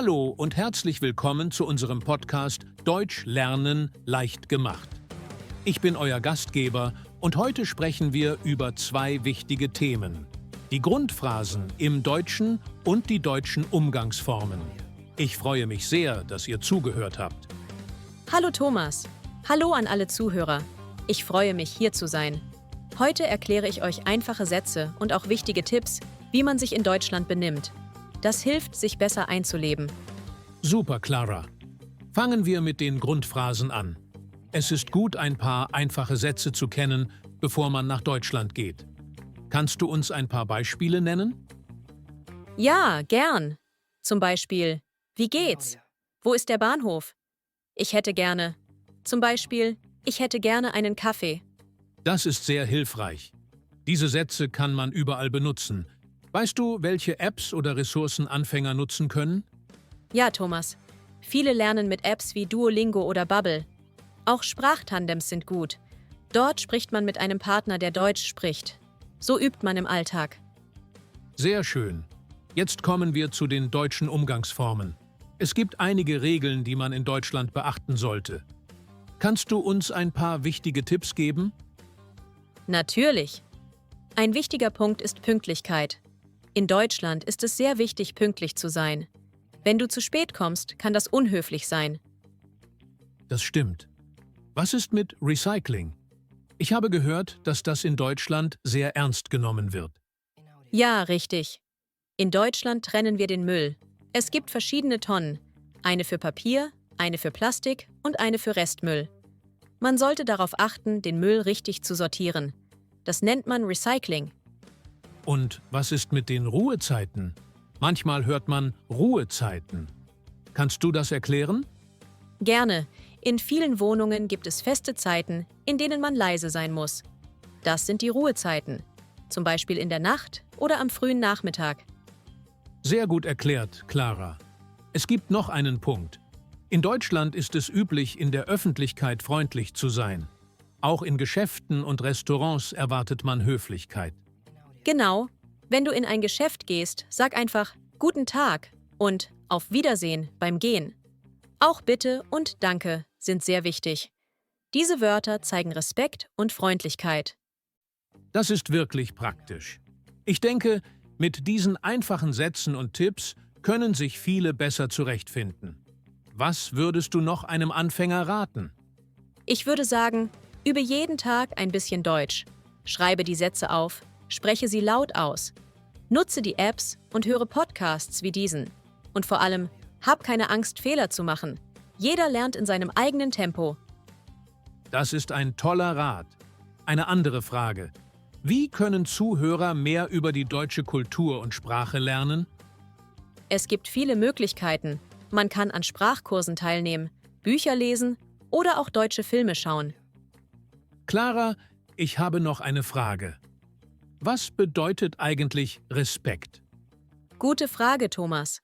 Hallo und herzlich willkommen zu unserem Podcast Deutsch lernen leicht gemacht. Ich bin euer Gastgeber und heute sprechen wir über zwei wichtige Themen: die Grundphrasen im Deutschen und die deutschen Umgangsformen. Ich freue mich sehr, dass ihr zugehört habt. Hallo Thomas. Hallo an alle Zuhörer. Ich freue mich, hier zu sein. Heute erkläre ich euch einfache Sätze und auch wichtige Tipps, wie man sich in Deutschland benimmt. Das hilft, sich besser einzuleben. Super, Clara. Fangen wir mit den Grundphrasen an. Es ist gut, ein paar einfache Sätze zu kennen, bevor man nach Deutschland geht. Kannst du uns ein paar Beispiele nennen? Ja, gern. Zum Beispiel, wie geht's? Wo ist der Bahnhof? Ich hätte gerne. Zum Beispiel, ich hätte gerne einen Kaffee. Das ist sehr hilfreich. Diese Sätze kann man überall benutzen. Weißt du, welche Apps oder Ressourcen Anfänger nutzen können? Ja, Thomas. Viele lernen mit Apps wie Duolingo oder Babbel. Auch Sprachtandems sind gut. Dort spricht man mit einem Partner, der Deutsch spricht. So übt man im Alltag. Sehr schön. Jetzt kommen wir zu den deutschen Umgangsformen. Es gibt einige Regeln, die man in Deutschland beachten sollte. Kannst du uns ein paar wichtige Tipps geben? Natürlich. Ein wichtiger Punkt ist Pünktlichkeit. In Deutschland ist es sehr wichtig, pünktlich zu sein. Wenn du zu spät kommst, kann das unhöflich sein. Das stimmt. Was ist mit Recycling? Ich habe gehört, dass das in Deutschland sehr ernst genommen wird. Ja, richtig. In Deutschland trennen wir den Müll. Es gibt verschiedene Tonnen. Eine für Papier, eine für Plastik und eine für Restmüll. Man sollte darauf achten, den Müll richtig zu sortieren. Das nennt man Recycling. Und was ist mit den Ruhezeiten? Manchmal hört man Ruhezeiten. Kannst du das erklären? Gerne. In vielen Wohnungen gibt es feste Zeiten, in denen man leise sein muss. Das sind die Ruhezeiten. Zum Beispiel in der Nacht oder am frühen Nachmittag. Sehr gut erklärt, Clara. Es gibt noch einen Punkt. In Deutschland ist es üblich, in der Öffentlichkeit freundlich zu sein. Auch in Geschäften und Restaurants erwartet man Höflichkeit. Genau. Wenn du in ein Geschäft gehst, sag einfach »Guten Tag« und »Auf Wiedersehen« beim Gehen. Auch »Bitte« und »Danke« sind sehr wichtig. Diese Wörter zeigen Respekt und Freundlichkeit. Das ist wirklich praktisch. Ich denke, mit diesen einfachen Sätzen und Tipps können sich viele besser zurechtfinden. Was würdest du noch einem Anfänger raten? Ich würde sagen, übe jeden Tag ein bisschen Deutsch. Schreibe die Sätze auf, spreche sie laut aus. Nutze die Apps und höre Podcasts wie diesen. Und vor allem, hab keine Angst, Fehler zu machen. Jeder lernt in seinem eigenen Tempo. Das ist ein toller Rat. Eine andere Frage. Wie können Zuhörer mehr über die deutsche Kultur und Sprache lernen? Es gibt viele Möglichkeiten. Man kann an Sprachkursen teilnehmen, Bücher lesen oder auch deutsche Filme schauen. Clara, ich habe noch eine Frage. Was bedeutet eigentlich Respekt? Gute Frage, Thomas.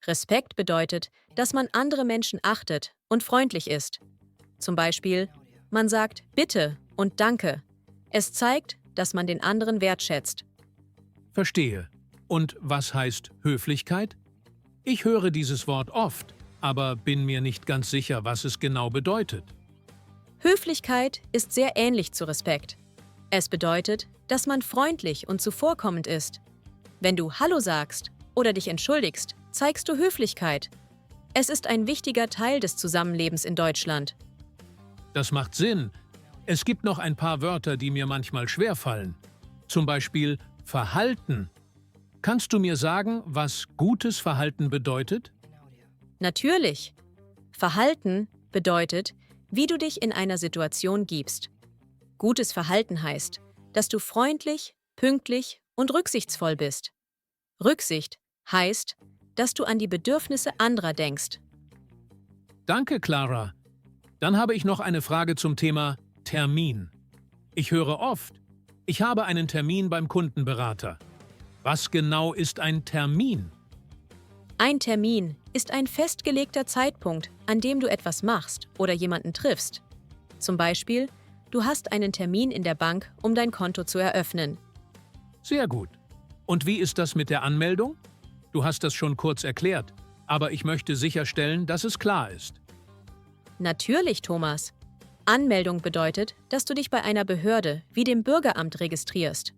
Respekt bedeutet, dass man andere Menschen achtet und freundlich ist. Zum Beispiel, man sagt Bitte und Danke. Es zeigt, dass man den anderen wertschätzt. Verstehe. Und was heißt Höflichkeit? Ich höre dieses Wort oft, aber bin mir nicht ganz sicher, was es genau bedeutet. Höflichkeit ist sehr ähnlich zu Respekt. Es bedeutet, dass man freundlich und zuvorkommend ist. Wenn du Hallo sagst oder dich entschuldigst, zeigst du Höflichkeit. Es ist ein wichtiger Teil des Zusammenlebens in Deutschland. Das macht Sinn. Es gibt noch ein paar Wörter, die mir manchmal schwerfallen. Zum Beispiel Verhalten. Kannst du mir sagen, was gutes Verhalten bedeutet? Natürlich. Verhalten bedeutet, wie du dich in einer Situation gibst. Gutes Verhalten heißt, dass du freundlich, pünktlich und rücksichtsvoll bist. Rücksicht heißt, dass du an die Bedürfnisse anderer denkst. Danke, Clara. Dann habe ich noch eine Frage zum Thema Termin. Ich höre oft, ich habe einen Termin beim Kundenberater. Was genau ist ein Termin? Ein Termin ist ein festgelegter Zeitpunkt, an dem du etwas machst oder jemanden triffst. Zum Beispiel, du hast einen Termin in der Bank, um dein Konto zu eröffnen. Sehr gut. Und wie ist das mit der Anmeldung? Du hast das schon kurz erklärt, aber ich möchte sicherstellen, dass es klar ist. Natürlich, Thomas. Anmeldung bedeutet, dass du dich bei einer Behörde wie dem Bürgeramt registrierst.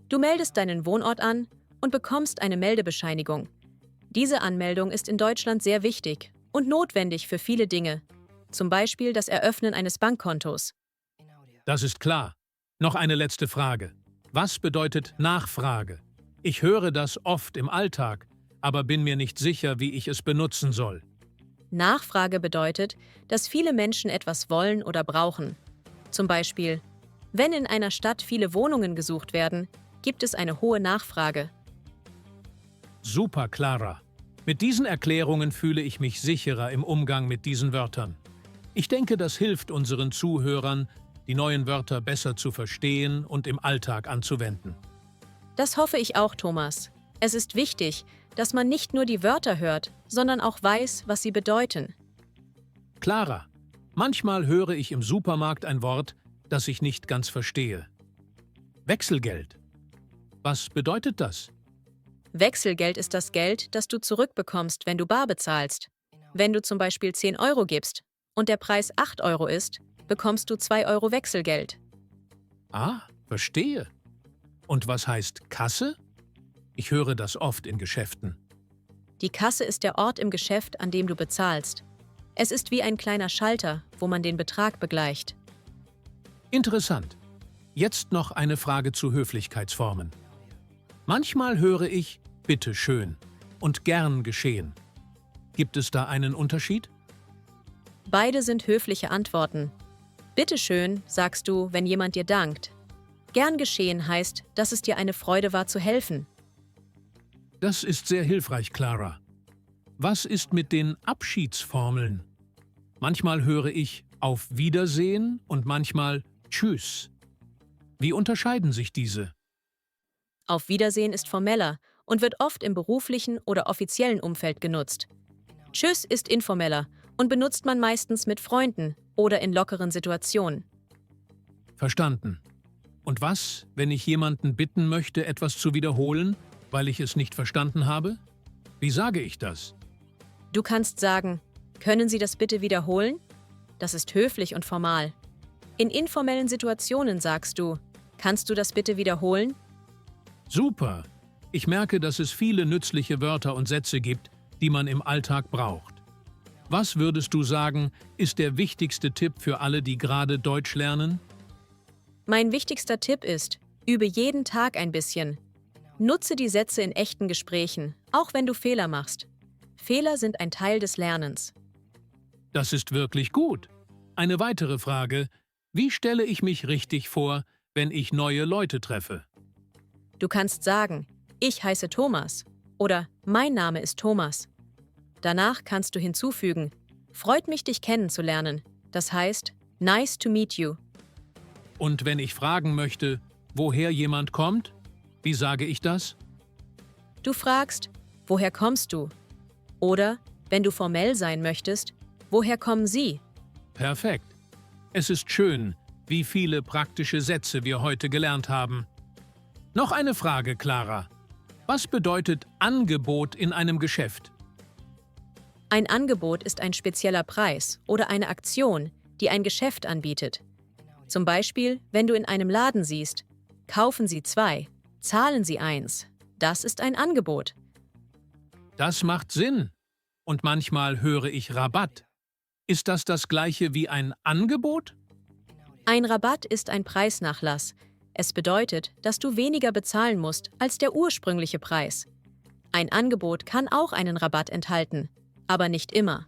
Du meldest deinen Wohnort an und bekommst eine Meldebescheinigung. Diese Anmeldung ist in Deutschland sehr wichtig und notwendig für viele Dinge, zum Beispiel das Eröffnen eines Bankkontos. Das ist klar. Noch eine letzte Frage. Was bedeutet Nachfrage? Ich höre das oft im Alltag, aber bin mir nicht sicher, wie ich es benutzen soll. Nachfrage bedeutet, dass viele Menschen etwas wollen oder brauchen. Zum Beispiel, wenn in einer Stadt viele Wohnungen gesucht werden, gibt es eine hohe Nachfrage. Super, Clara. Mit diesen Erklärungen fühle ich mich sicherer im Umgang mit diesen Wörtern. Ich denke, das hilft unseren Zuhörern, die neuen Wörter besser zu verstehen und im Alltag anzuwenden. Das hoffe ich auch, Thomas. Es ist wichtig, dass man nicht nur die Wörter hört, sondern auch weiß, was sie bedeuten. Clara, manchmal höre ich im Supermarkt ein Wort, das ich nicht ganz verstehe. Wechselgeld. Was bedeutet das? Wechselgeld ist das Geld, das du zurückbekommst, wenn du bar bezahlst. Wenn du zum Beispiel 10 Euro gibst und der Preis 8 Euro ist, bekommst du 2 Euro Wechselgeld. Ah, verstehe. Und was heißt Kasse? Ich höre das oft in Geschäften. Die Kasse ist der Ort im Geschäft, an dem du bezahlst. Es ist wie ein kleiner Schalter, wo man den Betrag begleicht. Interessant. Jetzt noch eine Frage zu Höflichkeitsformen. Manchmal höre ich „bitte schön" und „gern geschehen". Gibt es da einen Unterschied? Beide sind höfliche Antworten. Bitte schön, sagst du, wenn jemand dir dankt. Gern geschehen heißt, dass es dir eine Freude war, zu helfen. Das ist sehr hilfreich, Clara. Was ist mit den Abschiedsformeln? Manchmal höre ich „auf Wiedersehen" und manchmal „tschüss". Wie unterscheiden sich diese? Auf Wiedersehen ist formeller und wird oft im beruflichen oder offiziellen Umfeld genutzt. Tschüss ist informeller und benutzt man meistens mit Freunden oder in lockeren Situationen. Verstanden. Und was, wenn ich jemanden bitten möchte, etwas zu wiederholen, weil ich es nicht verstanden habe? Wie sage ich das? Du kannst sagen, können Sie das bitte wiederholen? Das ist höflich und formal. In informellen Situationen sagst du, kannst du das bitte wiederholen? Super! Ich merke, dass es viele nützliche Wörter und Sätze gibt, die man im Alltag braucht. Was würdest du sagen, ist der wichtigste Tipp für alle, die gerade Deutsch lernen? Mein wichtigster Tipp ist, übe jeden Tag ein bisschen. Nutze die Sätze in echten Gesprächen, auch wenn du Fehler machst. Fehler sind ein Teil des Lernens. Das ist wirklich gut. Eine weitere Frage: Wie stelle ich mich richtig vor, wenn ich neue Leute treffe? Du kannst sagen, ich heiße Thomas oder mein Name ist Thomas. Danach kannst du hinzufügen, freut mich, dich kennenzulernen. Das heißt, nice to meet you. Und wenn ich fragen möchte, woher jemand kommt, wie sage ich das? Du fragst, woher kommst du? Oder, wenn du formell sein möchtest, woher kommen Sie? Perfekt. Es ist schön, wie viele praktische Sätze wir heute gelernt haben. Noch eine Frage, Clara. Was bedeutet Angebot in einem Geschäft? Ein Angebot ist ein spezieller Preis oder eine Aktion, die ein Geschäft anbietet. Zum Beispiel, wenn du in einem Laden siehst, kaufen Sie 2, zahlen Sie 1. Das ist ein Angebot. Das macht Sinn. Und manchmal höre ich Rabatt. Ist das das gleiche wie ein Angebot? Ein Rabatt ist ein Preisnachlass. Es bedeutet, dass du weniger bezahlen musst als der ursprüngliche Preis. Ein Angebot kann auch einen Rabatt enthalten, aber nicht immer.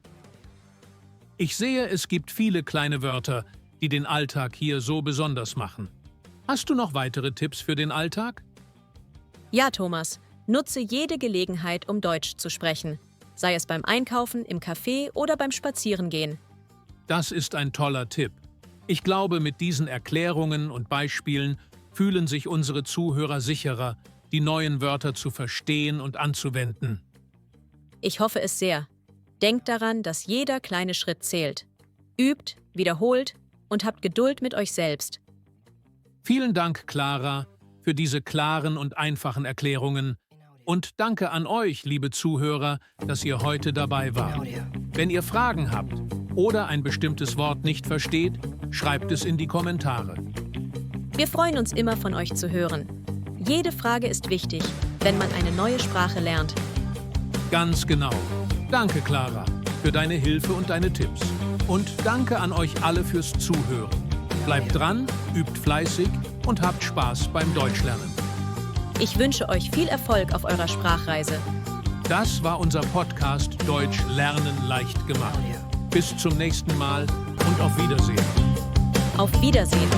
Ich sehe, es gibt viele kleine Wörter, die den Alltag hier so besonders machen. Hast du noch weitere Tipps für den Alltag? Ja, Thomas, nutze jede Gelegenheit, um Deutsch zu sprechen. Sei es beim Einkaufen, im Café oder beim Spazierengehen. Das ist ein toller Tipp. Ich glaube, mit diesen Erklärungen und Beispielen fühlen sich unsere Zuhörer sicherer, die neuen Wörter zu verstehen und anzuwenden. Ich hoffe es sehr. Denkt daran, dass jeder kleine Schritt zählt. Übt, wiederholt und habt Geduld mit euch selbst. Vielen Dank, Clara, für diese klaren und einfachen Erklärungen. Und danke an euch, liebe Zuhörer, dass ihr heute dabei wart. Wenn ihr Fragen habt oder ein bestimmtes Wort nicht versteht, schreibt es in die Kommentare. Wir freuen uns immer, von euch zu hören. Jede Frage ist wichtig, wenn man eine neue Sprache lernt. Ganz genau. Danke, Clara, für deine Hilfe und deine Tipps. Und danke an euch alle fürs Zuhören. Bleibt dran, übt fleißig und habt Spaß beim Deutschlernen. Ich wünsche euch viel Erfolg auf eurer Sprachreise. Das war unser Podcast Deutsch lernen leicht gemacht. Bis zum nächsten Mal und auf Wiedersehen. Auf Wiedersehen.